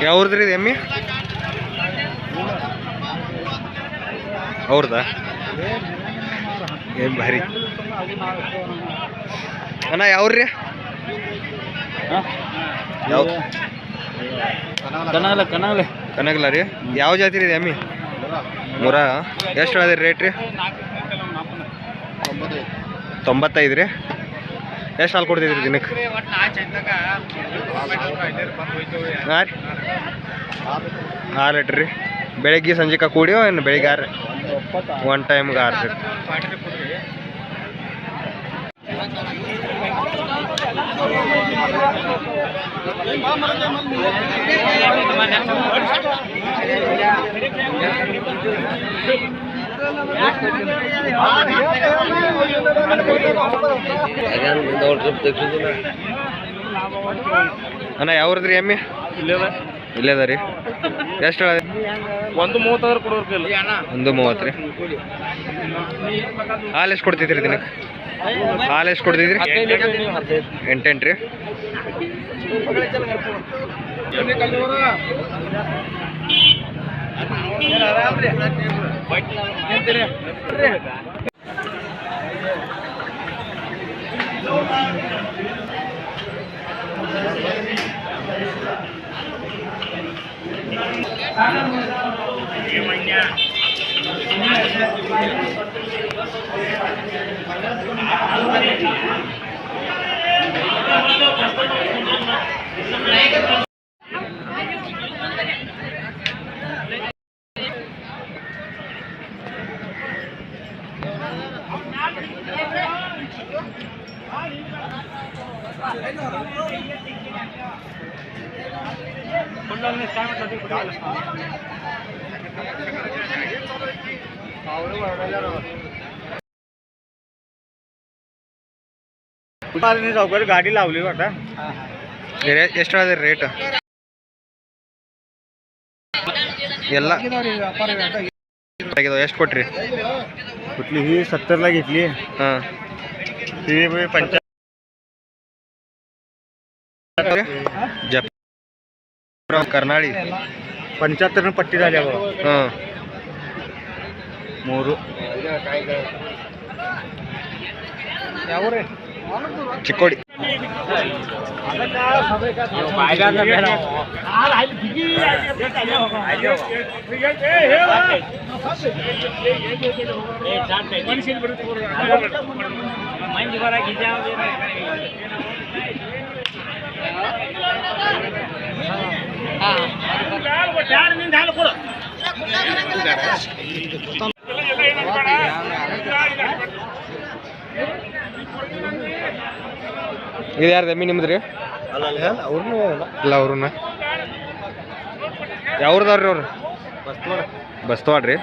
ಯಾವ್ದ್ರಿ ಇದು ಎಮ್ಮಿ ಅವ್ರದಾ ಏನು ಭಾರಿ ಅಣ್ಣ ಯಾವ್ರಿ ಯಾವ ಕನಗಲ ರೀ ಯಾವ ಜಾತಿ ರೀ ಎಮ್ಮಿ ಮುರ ಎಷ್ಟು ಹೇಳಿದ್ರಿ ರೇಟ್ ರೀ 95 ರೀ ಎಷ್ಟು ಹಾಲು ಕೊಡ್ತಿದ್ರಿ ದಿನಕ್ಕೆ ಹಾಂ ರೀ 6 ಲೀಟ್ರ್ ರೀ ಬೆಳಗ್ಗೆ ಸಂಜೆಕ ಕೂಡಿಯೋ ಏನು ಬೆಳಿಗ್ಗೆ 6 ಒನ್ ಟೈಮ್ಗೆ 6 ರೀ ಅಣ್ಣ ಯಾವ್ರದ್ರಿ ಎಮ್ಮಿ ಇಲ್ಲದ ರೀ ಎಷ್ಟು 130 ಕೊಡೋರ್ಕಿಲ್ಲ 130 ರೀ ಹಾಲು ಎಷ್ಟು ಕೊಡ್ತಿದ್ರಿ ದಿನಕ್ಕೆ ಹಾಲು ಎಷ್ಟು ಕೊಡ್ತಿದ್ರಿ 8 ರೀ ಗಾಡಿ लावली वाटा ಎಷ್ಟು ಹೇಳಿದ್ರಿ ರೇಟ್ ಎಲ್ಲ ಎಷ್ಟು ಕೊಟ್ರಿ कुठली ही 70 ला घेतली हां ही 50 कर्नाळी 75 न पट्टी झाल्या बघ हां ಮೂರು ಯಾವರೇ ಚಿಕ್ಕೋಡಿ ಇದು ಯಾರ್ದು ಎಮ್ಮಿ ನಿಮ್ದು ರೀ ಇಲ್ಲ ಅವ್ರನ್ನ ಯಾವ್ರದವ್ರಿ ಅವ್ರು ಬಸ್ತವಾಡ್ರಿ